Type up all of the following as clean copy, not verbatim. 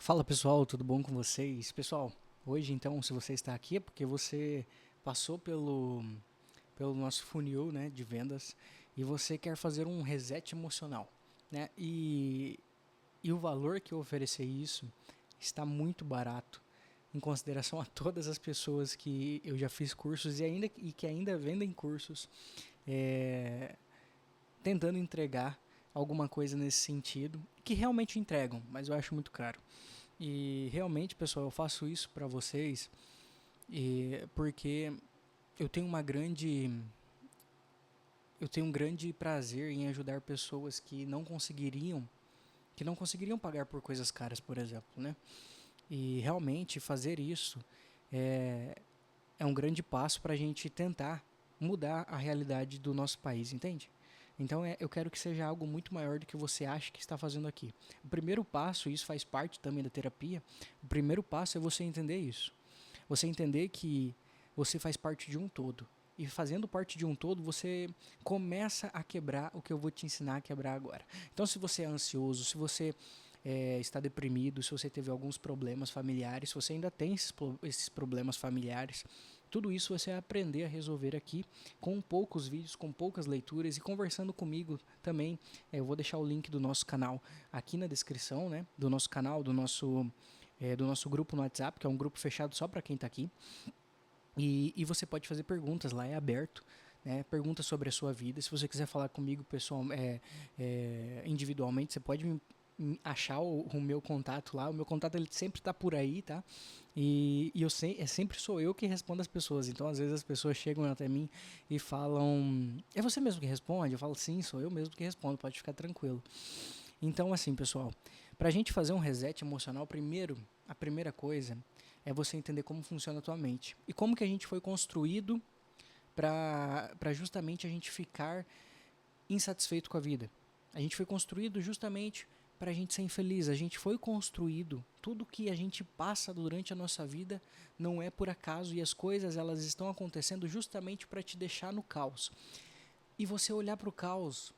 Fala pessoal, tudo bom com vocês? Pessoal, hoje então, se você está aqui é porque você passou pelo nosso funil, né, de vendas e você quer fazer um reset emocional, né? E o valor que eu oferecer isso está muito barato em consideração a todas as pessoas que eu já fiz cursos e que ainda vendem cursos, é, tentando entregar alguma coisa nesse sentido, que realmente entregam, mas eu acho muito caro. E realmente, pessoal, eu faço isso para vocês porque eu tenho uma grande eu tenho um grande prazer em ajudar pessoas que não conseguiriam pagar por coisas caras, por exemplo, né? E realmente fazer isso é, é um grande passo para a gente tentar mudar a realidade do nosso país, entende? Então eu quero que seja algo muito maior do que você acha que está fazendo aqui. O primeiro passo, e isso faz parte também da terapia, o primeiro passo é você entender isso. Você entender que você faz parte de um todo. E fazendo parte de um todo, você começa a quebrar o que eu vou te ensinar a quebrar agora. Então, se você é ansioso, se você está deprimido, se você teve alguns problemas familiares, se você ainda tem esses problemas familiares, tudo isso você vai aprender a resolver aqui com poucos vídeos, com poucas leituras e conversando comigo também. Eu vou deixar o link do nosso canal aqui na descrição, né? Do nosso canal, do nosso grupo no WhatsApp, que é um grupo fechado só para quem está aqui. E você pode fazer perguntas lá, é aberto. Né? Perguntas sobre a sua vida. Se você quiser falar comigo individualmente, você pode me achar o meu contato lá. O meu contato ele sempre está por aí, tá? E sempre sou eu que respondo as pessoas. Então, às vezes as pessoas chegam até mim e falam: é você mesmo que responde? Eu falo: sim, sou eu mesmo que respondo. Pode ficar tranquilo. Então, assim, pessoal, para a gente fazer um reset emocional, a primeira coisa é você entender como funciona a tua mente e como que a gente foi construído para justamente a gente ficar insatisfeito com a vida. A gente foi construído justamente para a gente ser infeliz. A gente foi construído. Tudo que a gente passa durante a nossa vida não é por acaso e as coisas elas estão acontecendo justamente para te deixar no caos. E você olhar para o caos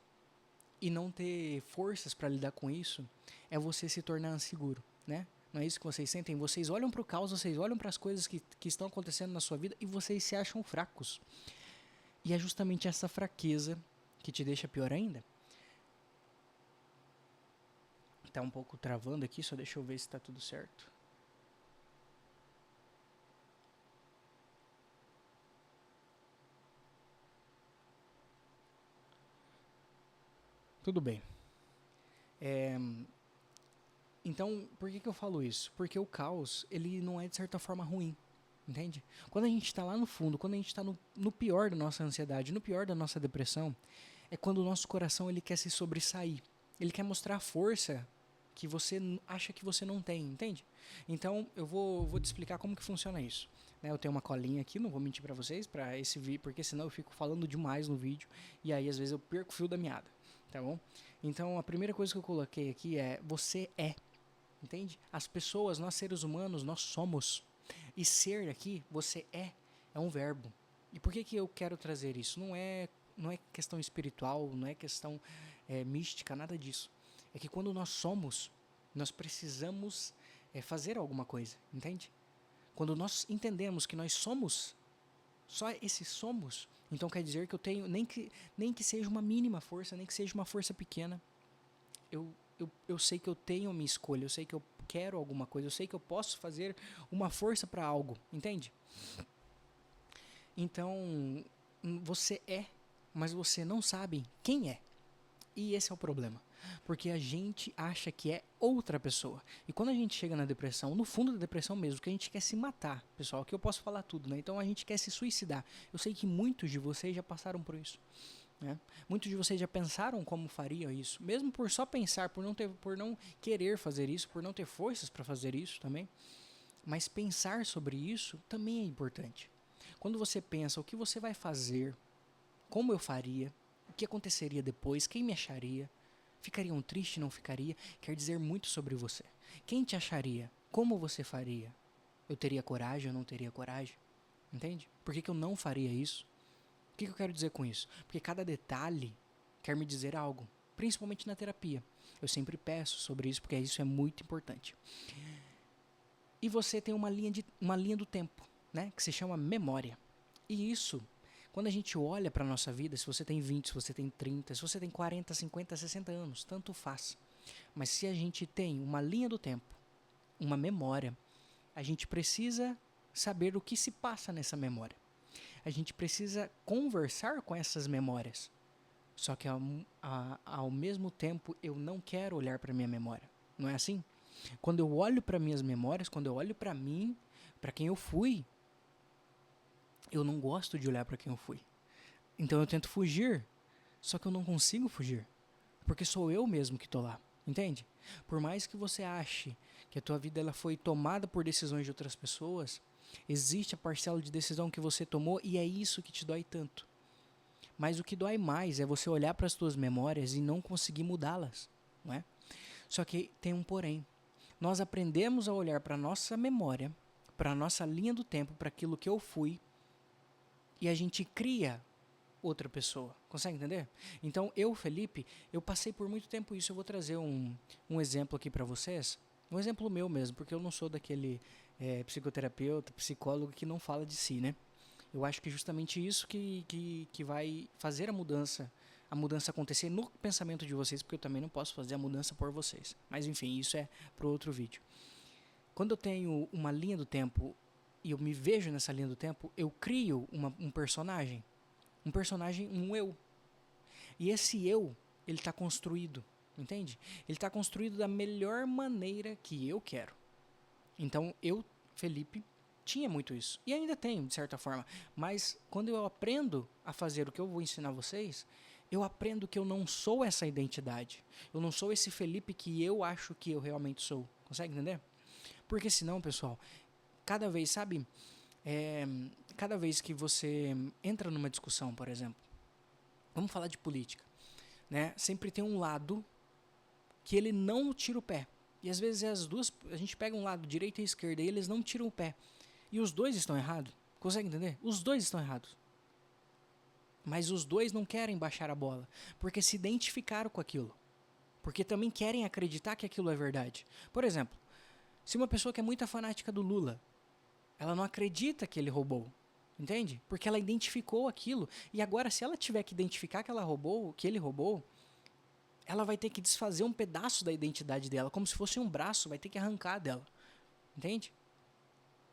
e não ter forças para lidar com isso é você se tornar inseguro, né? Não é isso que vocês sentem? Vocês olham para o caos, vocês olham para as coisas que estão acontecendo na sua vida e vocês se acham fracos. E é justamente essa fraqueza que te deixa pior ainda. Tá um pouco travando aqui, só deixa eu ver se tá tudo certo. Tudo bem. É, então, por que eu falo isso? Porque o caos, ele não é de certa forma ruim. Entende? Quando a gente está lá no fundo, quando a gente está no pior da nossa ansiedade, no pior da nossa depressão, é quando o nosso coração ele quer se sobressair. Ele quer mostrar a força que você acha que você não tem, entende? Então eu vou te explicar como que funciona isso. Né, eu tenho uma colinha aqui, não vou mentir para vocês, para esse vídeo, porque senão eu fico falando demais no vídeo e aí às vezes eu perco o fio da meada, tá bom? Então a primeira coisa que eu coloquei aqui é você é, entende? As pessoas, nós seres humanos, nós somos. E ser aqui, você é um verbo. E por que eu quero trazer isso? Não é questão espiritual, não é questão mística, nada disso. É que quando nós somos, nós precisamos fazer alguma coisa, entende? Quando nós entendemos que nós somos, só esse somos, então quer dizer que eu tenho, nem que seja uma mínima força, nem que seja uma força pequena, eu sei que eu tenho a minha escolha, eu sei que eu quero alguma coisa, eu sei que eu posso fazer uma força para algo, entende? Então, você é, mas você não sabe quem é. E esse é o problema. Porque a gente acha que é outra pessoa. E quando a gente chega na depressão, no fundo da depressão mesmo, que a gente quer se matar, pessoal, aqui eu posso falar tudo, né? Então a gente quer se suicidar. Eu sei que muitos de vocês já passaram por isso. Né? Muitos de vocês já pensaram como fariam isso, mesmo por só pensar, por não querer fazer isso, por não ter forças para fazer isso também. Mas pensar sobre isso também é importante. Quando você pensa o que você vai fazer, como eu faria, o que aconteceria depois, quem me acharia, ficariam triste, não ficaria, quer dizer muito sobre você. Quem te acharia? Como você faria? Eu teria coragem ou não teria coragem? Entende? Por que eu não faria isso? O que eu quero dizer com isso? Porque cada detalhe quer me dizer algo, principalmente na terapia. Eu sempre peço sobre isso porque isso é muito importante. E você tem uma linha do tempo, né? Que se chama memória. E isso, quando a gente olha para a nossa vida, se você tem 20, se você tem 30, se você tem 40, 50, 60 anos, tanto faz. Mas se a gente tem uma linha do tempo, uma memória, a gente precisa saber o que se passa nessa memória. A gente precisa conversar com essas memórias. Só que ao mesmo tempo eu não quero olhar para minha memória. Não é assim? Quando eu olho para minhas memórias, quando eu olho para mim, para quem eu fui, eu não gosto de olhar para quem eu fui. Então eu tento fugir, só que eu não consigo fugir, porque sou eu mesmo que tô lá, entende? Por mais que você ache que a tua vida ela foi tomada por decisões de outras pessoas, existe a parcela de decisão que você tomou e é isso que te dói tanto. Mas o que dói mais é você olhar para as tuas memórias e não conseguir mudá-las, não é? Só que tem um porém. Nós aprendemos a olhar para a nossa memória, para a nossa linha do tempo, para aquilo que eu fui, e a gente cria outra pessoa. Consegue entender? Então, Felipe, eu passei por muito tempo isso. Eu vou trazer um exemplo aqui para vocês. Um exemplo meu mesmo, porque eu não sou daquele psicoterapeuta, psicólogo que não fala de si, né? Eu acho que justamente isso que vai fazer a mudança acontecer no pensamento de vocês, porque eu também não posso fazer a mudança por vocês. Mas enfim, isso é para outro vídeo. Quando eu tenho uma linha do tempo e eu me vejo nessa linha do tempo, eu crio um personagem. Um eu. E esse eu, ele está construído, entende? Ele está construído da melhor maneira que eu quero. Então, Felipe, tinha muito isso. E ainda tenho, de certa forma. Mas quando eu aprendo a fazer o que eu vou ensinar vocês, eu aprendo que eu não sou essa identidade. Eu não sou esse Felipe que eu acho que eu realmente sou. Consegue entender? Porque senão, pessoal, cada vez, sabe... cada vez que você entra numa discussão, por exemplo, vamos falar de política, né? Sempre tem um lado que ele não tira o pé. E às vezes a gente pega um lado, direita e esquerda, e eles não tiram o pé. E os dois estão errados. Consegue entender? Os dois estão errados. Mas os dois não querem baixar a bola, porque se identificaram com aquilo. Porque também querem acreditar que aquilo é verdade. Por exemplo, se uma pessoa que é muito fanática do Lula, ela não acredita que ele roubou, entende? Porque ela identificou aquilo. E agora, se ela tiver que identificar que ele roubou, ela vai ter que desfazer um pedaço da identidade dela, como se fosse um braço, vai ter que arrancar dela, entende?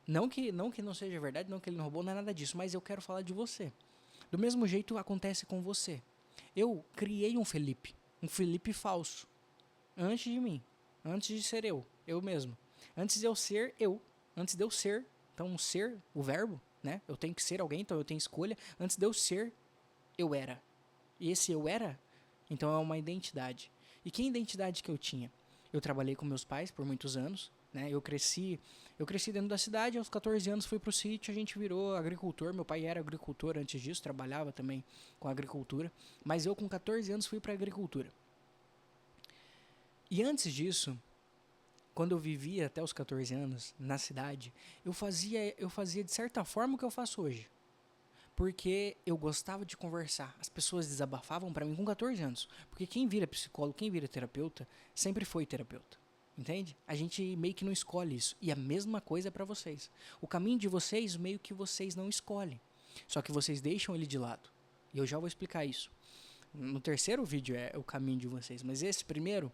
Não que não seja verdade, não que ele não roubou, não é nada disso, mas eu quero falar de você. Do mesmo jeito acontece com você. Eu criei um Felipe falso, antes de mim, antes de ser eu mesmo. Antes de eu ser antes de eu ser, então ser, o verbo, né? Eu tenho que ser alguém, então eu tenho escolha. Antes de eu ser, eu era. E esse eu era, então é uma identidade. E que identidade que eu tinha? Eu trabalhei com meus pais por muitos anos, né? Eu cresci dentro da cidade, aos 14 anos fui pro sítio, a gente virou agricultor. Meu pai era agricultor antes disso, trabalhava também com agricultura. Mas eu com 14 anos fui pra agricultura. E antes disso, quando eu vivia até os 14 anos na cidade, eu fazia de certa forma o que eu faço hoje. Porque eu gostava de conversar. As pessoas desabafavam para mim com 14 anos. Porque quem vira psicólogo, quem vira terapeuta, sempre foi terapeuta. Entende? A gente meio que não escolhe isso. E a mesma coisa é para vocês. O caminho de vocês, meio que vocês não escolhem. Só que vocês deixam ele de lado. E eu já vou explicar isso. No terceiro vídeo é o caminho de vocês. Mas esse primeiro,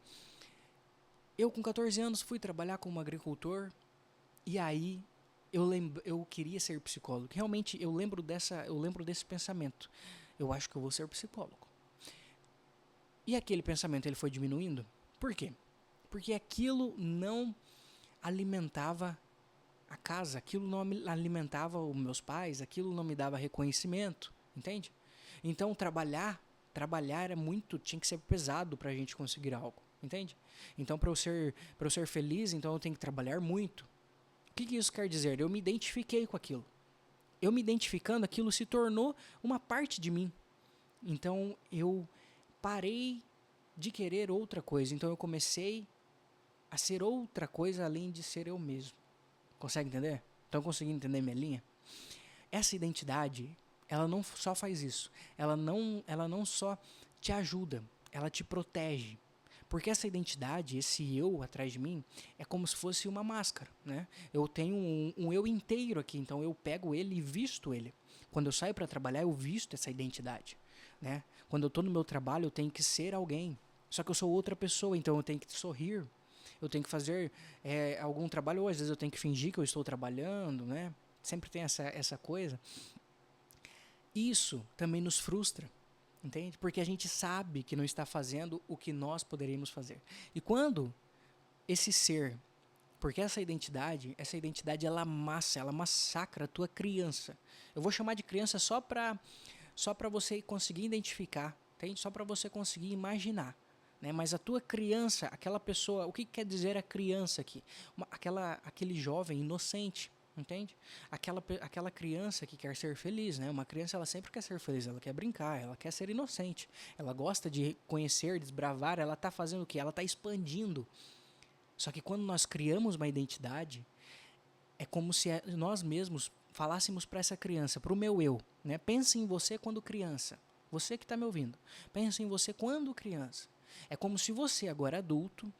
eu com 14 anos fui trabalhar como agricultor. E aí eu queria ser psicólogo. Realmente eu lembro desse pensamento. Eu acho que eu vou ser psicólogo. E aquele pensamento ele foi diminuindo. Por quê? Porque aquilo não alimentava a casa, aquilo não alimentava os meus pais, aquilo não me dava reconhecimento, entende? Então trabalhar era muito, tinha que ser pesado pra gente conseguir algo, entende? Então para eu ser feliz, então eu tenho que trabalhar muito. O que isso quer dizer? Eu me identifiquei com aquilo. Eu me identificando, aquilo se tornou uma parte de mim. Então eu parei de querer outra coisa. Então eu comecei a ser outra coisa além de ser eu mesmo. Consegue entender? Estão conseguindo entender minha linha? Essa identidade, ela não só faz isso. Ela não só te ajuda, ela te protege. Porque essa identidade, esse eu atrás de mim, é como se fosse uma máscara, né? Eu tenho um eu inteiro aqui, então eu pego ele e visto ele. Quando eu saio para trabalhar, eu visto essa identidade, né? Quando eu estou no meu trabalho, eu tenho que ser alguém. Só que eu sou outra pessoa, então eu tenho que sorrir. Eu tenho que fazer algum trabalho, ou às vezes eu tenho que fingir que eu estou trabalhando, né? Sempre tem essa coisa. Isso também nos frustra, entende? Porque a gente sabe que não está fazendo o que nós poderíamos fazer. E quando esse ser, porque essa identidade ela amassa, ela massacra a tua criança. Eu vou chamar de criança só para você conseguir identificar, entende? Só para você conseguir imaginar. Né? Mas a tua criança, aquela pessoa, o que quer dizer a criança aqui? Aquele jovem inocente, entende? Aquela criança que quer ser feliz, né? Uma criança, ela sempre quer ser feliz, ela quer brincar, ela quer ser inocente, ela gosta de conhecer, desbravar, ela está fazendo o quê? Ela está expandindo. Só que quando nós criamos uma identidade, é como se nós mesmos falássemos para essa criança, para o meu eu, né? Pense em você quando criança. Você que está me ouvindo. Pense em você quando criança. É como se você, agora adulto,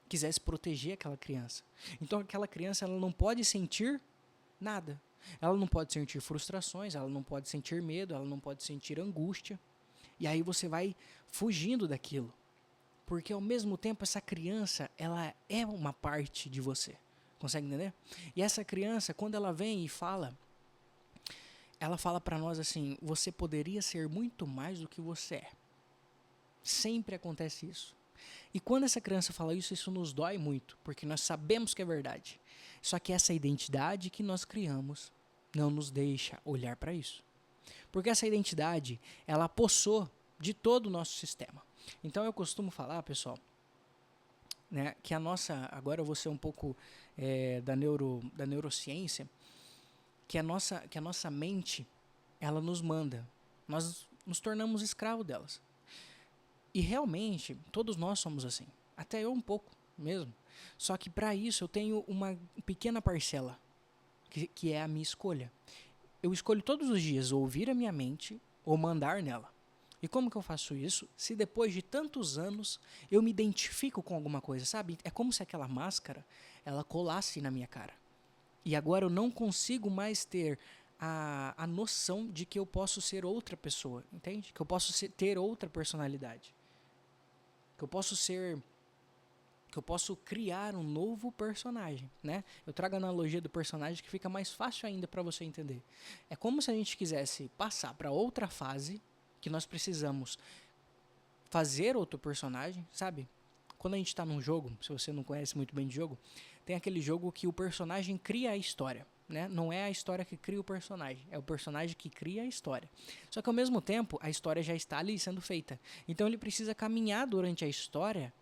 quisesse proteger aquela criança. Então aquela criança, ela não pode sentir nada. Ela não pode sentir frustrações, ela não pode sentir medo, ela não pode sentir angústia. E aí você vai fugindo daquilo. Porque ao mesmo tempo essa criança, ela é uma parte de você. Consegue entender? E essa criança, quando ela vem e fala, ela fala para nós assim, você poderia ser muito mais do que você é. Sempre acontece isso. E quando essa criança fala isso, isso nos dói muito, porque nós sabemos que é verdade. Só que essa identidade que nós criamos não nos deixa olhar para isso. Porque essa identidade, ela apossou de todo o nosso sistema. Então eu costumo falar, pessoal, né, que a nossa, agora eu vou ser um pouco da neurociência, que a nossa mente, ela nos manda, nós nos tornamos escravos delas. E realmente, todos nós somos assim, até eu um pouco mesmo. Só que para isso eu tenho uma pequena parcela, que é a minha escolha. Eu escolho todos os dias ouvir a minha mente ou mandar nela. E como que eu faço isso? Se depois de tantos anos eu me identifico com alguma coisa, sabe? É como se aquela máscara, ela colasse na minha cara. E agora eu não consigo mais ter a noção de que eu posso ser outra pessoa, entende? Que eu posso ter outra personalidade. Que eu posso criar um novo personagem, né? Eu trago a analogia do personagem que fica mais fácil ainda para você entender. É como se a gente quisesse passar para outra fase, que nós precisamos fazer outro personagem, sabe? Quando a gente está num jogo, se você não conhece muito bem de jogo, tem aquele jogo que o personagem cria a história, né? Não é a história que cria o personagem, é o personagem que cria a história. Só que ao mesmo tempo, a história já está ali sendo feita. Então ele precisa caminhar durante a história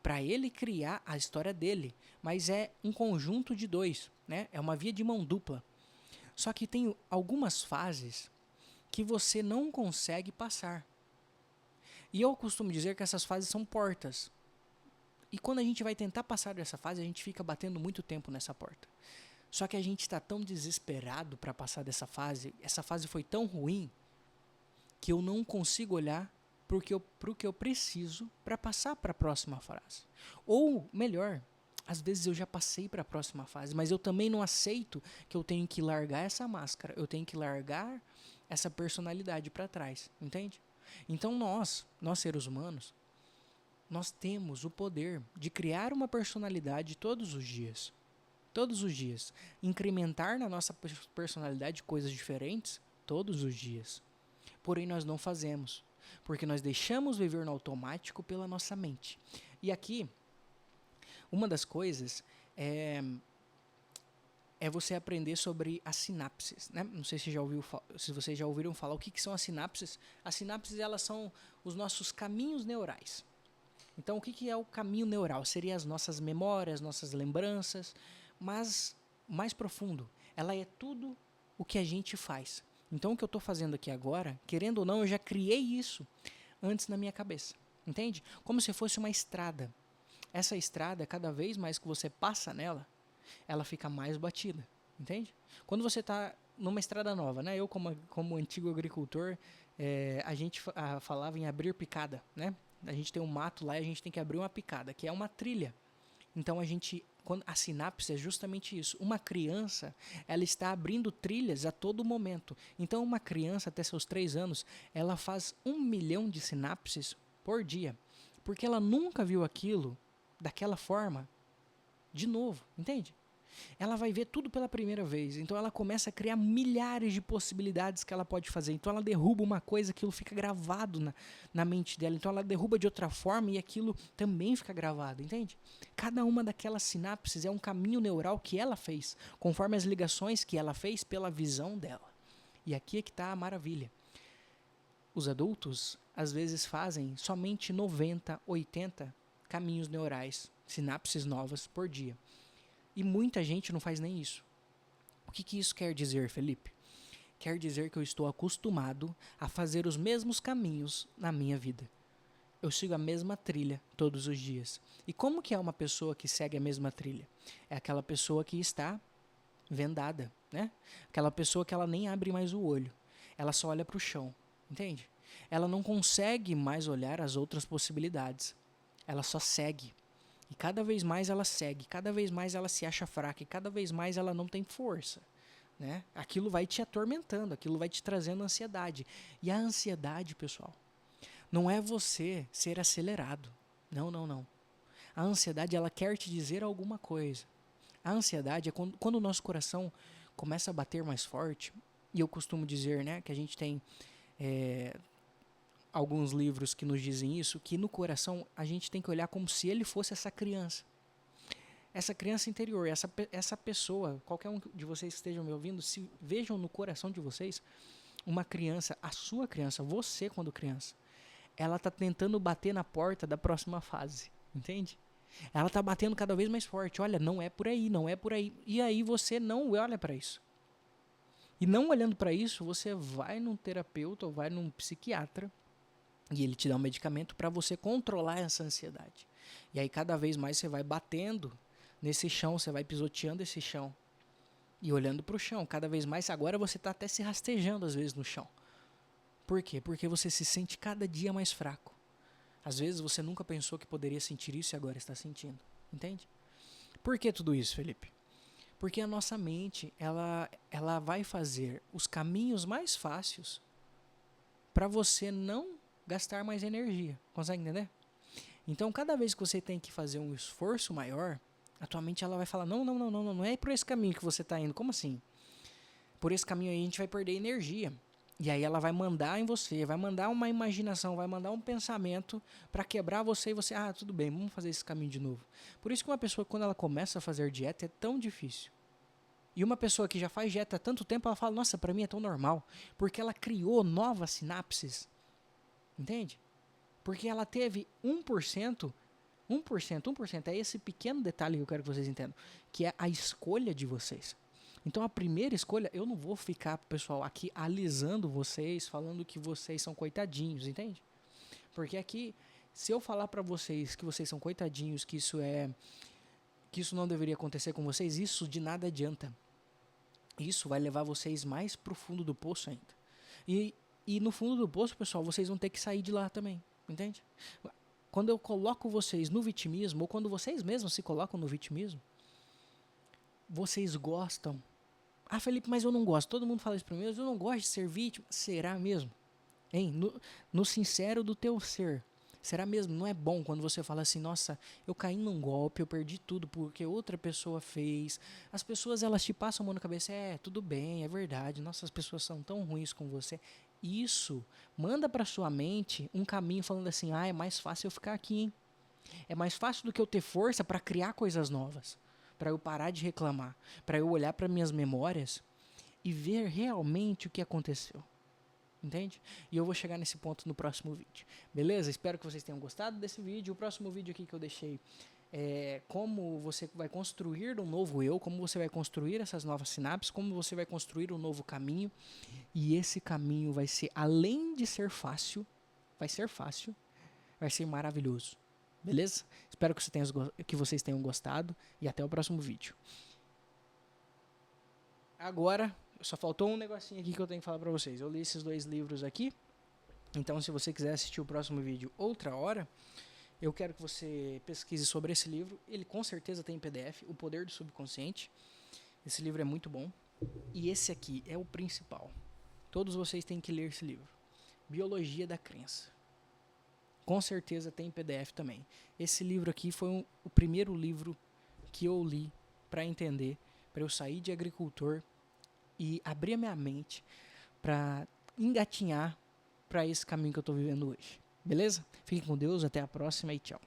para ele criar a história dele, mas é um conjunto de dois, né? É uma via de mão dupla. Só que tem algumas fases que você não consegue passar. E eu costumo dizer que essas fases são portas. E quando a gente vai tentar passar dessa fase, a gente fica batendo muito tempo nessa porta. Só que a gente está tão desesperado para passar dessa fase, essa fase foi tão ruim, que eu não consigo olhar para o que eu preciso para passar para a próxima fase. Ou, melhor, às vezes eu já passei para a próxima fase, mas eu também não aceito que eu tenho que largar essa máscara, eu tenho que largar essa personalidade para trás, entende? Então nós seres humanos, nós temos o poder de criar uma personalidade todos os dias. Todos os dias. Incrementar na nossa personalidade coisas diferentes todos os dias. Porém, nós não fazemos. Porque nós deixamos viver no automático pela nossa mente. E aqui, uma das coisas é você aprender sobre as sinapses, né? Não sei se vocês já ouviram falar o que são as sinapses. As sinapses, elas são os nossos caminhos neurais. Então, o que é o caminho neural? Seriam as nossas memórias, nossas lembranças, mas mais profundo, ela é tudo o que a gente faz. Então, o que eu estou fazendo aqui agora, querendo ou não, eu já criei isso antes na minha cabeça, entende? Como se fosse uma estrada. Essa estrada, cada vez mais que você passa nela, ela fica mais batida, entende? Quando você está numa estrada nova, né? Eu, como antigo agricultor, a gente falava em abrir picada, né? A gente tem um mato lá e a gente tem que abrir uma picada, que é uma trilha. Então a sinapse é justamente isso. Uma criança, ela está abrindo trilhas a todo momento. Então uma criança até seus 3 anos, ela faz 1 milhão de sinapses por dia. Porque ela nunca viu aquilo daquela forma de novo, entende? Ela vai ver tudo pela primeira vez. Então ela começa a criar milhares de possibilidades que ela pode fazer. Então ela derruba uma coisa, aquilo fica gravado na mente dela. Então ela derruba de outra forma e aquilo também fica gravado, entende? Cada uma daquelas sinapses é um caminho neural que ela fez, conforme as ligações que ela fez pela visão dela. E aqui é que está a maravilha. Os adultos, às vezes, fazem somente 90, 80 caminhos neurais, sinapses novas por dia. E muita gente não faz nem isso. O que isso quer dizer, Felipe? Quer dizer que eu estou acostumado a fazer os mesmos caminhos na minha vida. Eu sigo a mesma trilha todos os dias. E como que é uma pessoa que segue a mesma trilha? É aquela pessoa que está vendada, né? Aquela pessoa que ela nem abre mais o olho. Ela só olha para o chão, entende? Ela não consegue mais olhar as outras possibilidades. Ela só segue. E cada vez mais ela segue, cada vez mais ela se acha fraca e cada vez mais ela não tem força, né? Aquilo vai te atormentando, aquilo vai te trazendo ansiedade. E a ansiedade, pessoal, não é você ser acelerado. Não, não, não. A ansiedade, ela quer te dizer alguma coisa. A ansiedade é quando o nosso coração começa a bater mais forte. E eu costumo dizer, né, que a gente tem alguns livros que nos dizem isso, que no coração a gente tem que olhar como se ele fosse essa criança. Essa criança interior, essa pessoa, qualquer um de vocês que estejam me ouvindo, se vejam no coração de vocês uma criança, a sua criança, você quando criança. Ela está tentando bater na porta da próxima fase, entende? Ela está batendo cada vez mais forte. Olha, não é por aí, não é por aí. E aí você não olha para isso. E não olhando para isso, você vai num terapeuta ou vai num psiquiatra e ele te dá um medicamento para você controlar essa ansiedade. E aí cada vez mais você vai batendo nesse chão, você vai pisoteando esse chão e olhando para o chão. Cada vez mais agora você está até se rastejando às vezes no chão. Por quê? Porque você se sente cada dia mais fraco. Às vezes você nunca pensou que poderia sentir isso e agora está sentindo. Entende? Por que tudo isso, Felipe? Porque a nossa mente, ela vai fazer os caminhos mais fáceis para você não gastar mais energia. Consegue entender? Então, cada vez que você tem que fazer um esforço maior, a tua mente ela vai falar, não é por esse caminho que você está indo. Como assim? Por esse caminho aí a gente vai perder energia. E aí ela vai mandar em você, vai mandar uma imaginação, vai mandar um pensamento para quebrar você e você, tudo bem, vamos fazer esse caminho de novo. Por isso que uma pessoa, quando ela começa a fazer dieta, é tão difícil. E uma pessoa que já faz dieta há tanto tempo, ela fala, nossa, para mim é tão normal. Porque ela criou novas sinapses. Entende? Porque ela teve 1%, 1%, é esse pequeno detalhe que eu quero que vocês entendam, que é a escolha de vocês. Então a primeira escolha, eu não vou ficar, pessoal, aqui alisando vocês, falando que vocês são coitadinhos, entende? Porque aqui, se eu falar pra vocês que vocês são coitadinhos, que isso não deveria acontecer com vocês, isso de nada adianta. Isso vai levar vocês mais pro fundo do poço ainda. E no fundo do poço, pessoal, vocês vão ter que sair de lá também, entende? Quando eu coloco vocês no vitimismo, ou quando vocês mesmos se colocam no vitimismo, vocês gostam. Felipe, mas eu não gosto. Todo mundo fala isso pra mim, mas eu não gosto de ser vítima. Será mesmo? Hein? No sincero do teu ser. Será mesmo? Não é bom quando você fala assim, nossa, eu caí num golpe, eu perdi tudo porque outra pessoa fez. As pessoas, elas te passam a mão na cabeça, tudo bem, é verdade, nossa, as pessoas são tão ruins com você. Isso manda pra sua mente um caminho falando assim, é mais fácil eu ficar aqui, hein? É mais fácil do que eu ter força para criar coisas novas. Para eu parar de reclamar, para eu olhar para minhas memórias e ver realmente o que aconteceu. Entende? E eu vou chegar nesse ponto no próximo vídeo. Beleza? Espero que vocês tenham gostado desse vídeo. O próximo vídeo aqui que eu deixei é como você vai construir um novo eu, como você vai construir essas novas sinapses, como você vai construir um novo caminho. E esse caminho vai ser, além de ser fácil, vai ser maravilhoso. Beleza? Espero que vocês tenham gostado e até o próximo vídeo. Agora, só faltou um negocinho aqui que eu tenho que falar pra vocês. Eu li esses 2 livros aqui Então, se você quiser assistir o próximo vídeo outra hora, eu quero que você pesquise sobre esse livro. Ele com certeza tem em PDF, O Poder do Subconsciente. Esse livro é muito bom. E esse aqui é o principal. Todos vocês têm que ler esse livro. Biologia da Crença. Com certeza tem em PDF também. Esse livro aqui foi o primeiro livro que eu li para entender, para eu sair de agricultor e abrir a minha mente para engatinhar para esse caminho que eu estou vivendo hoje. Beleza? Fiquem com Deus, até a próxima e tchau.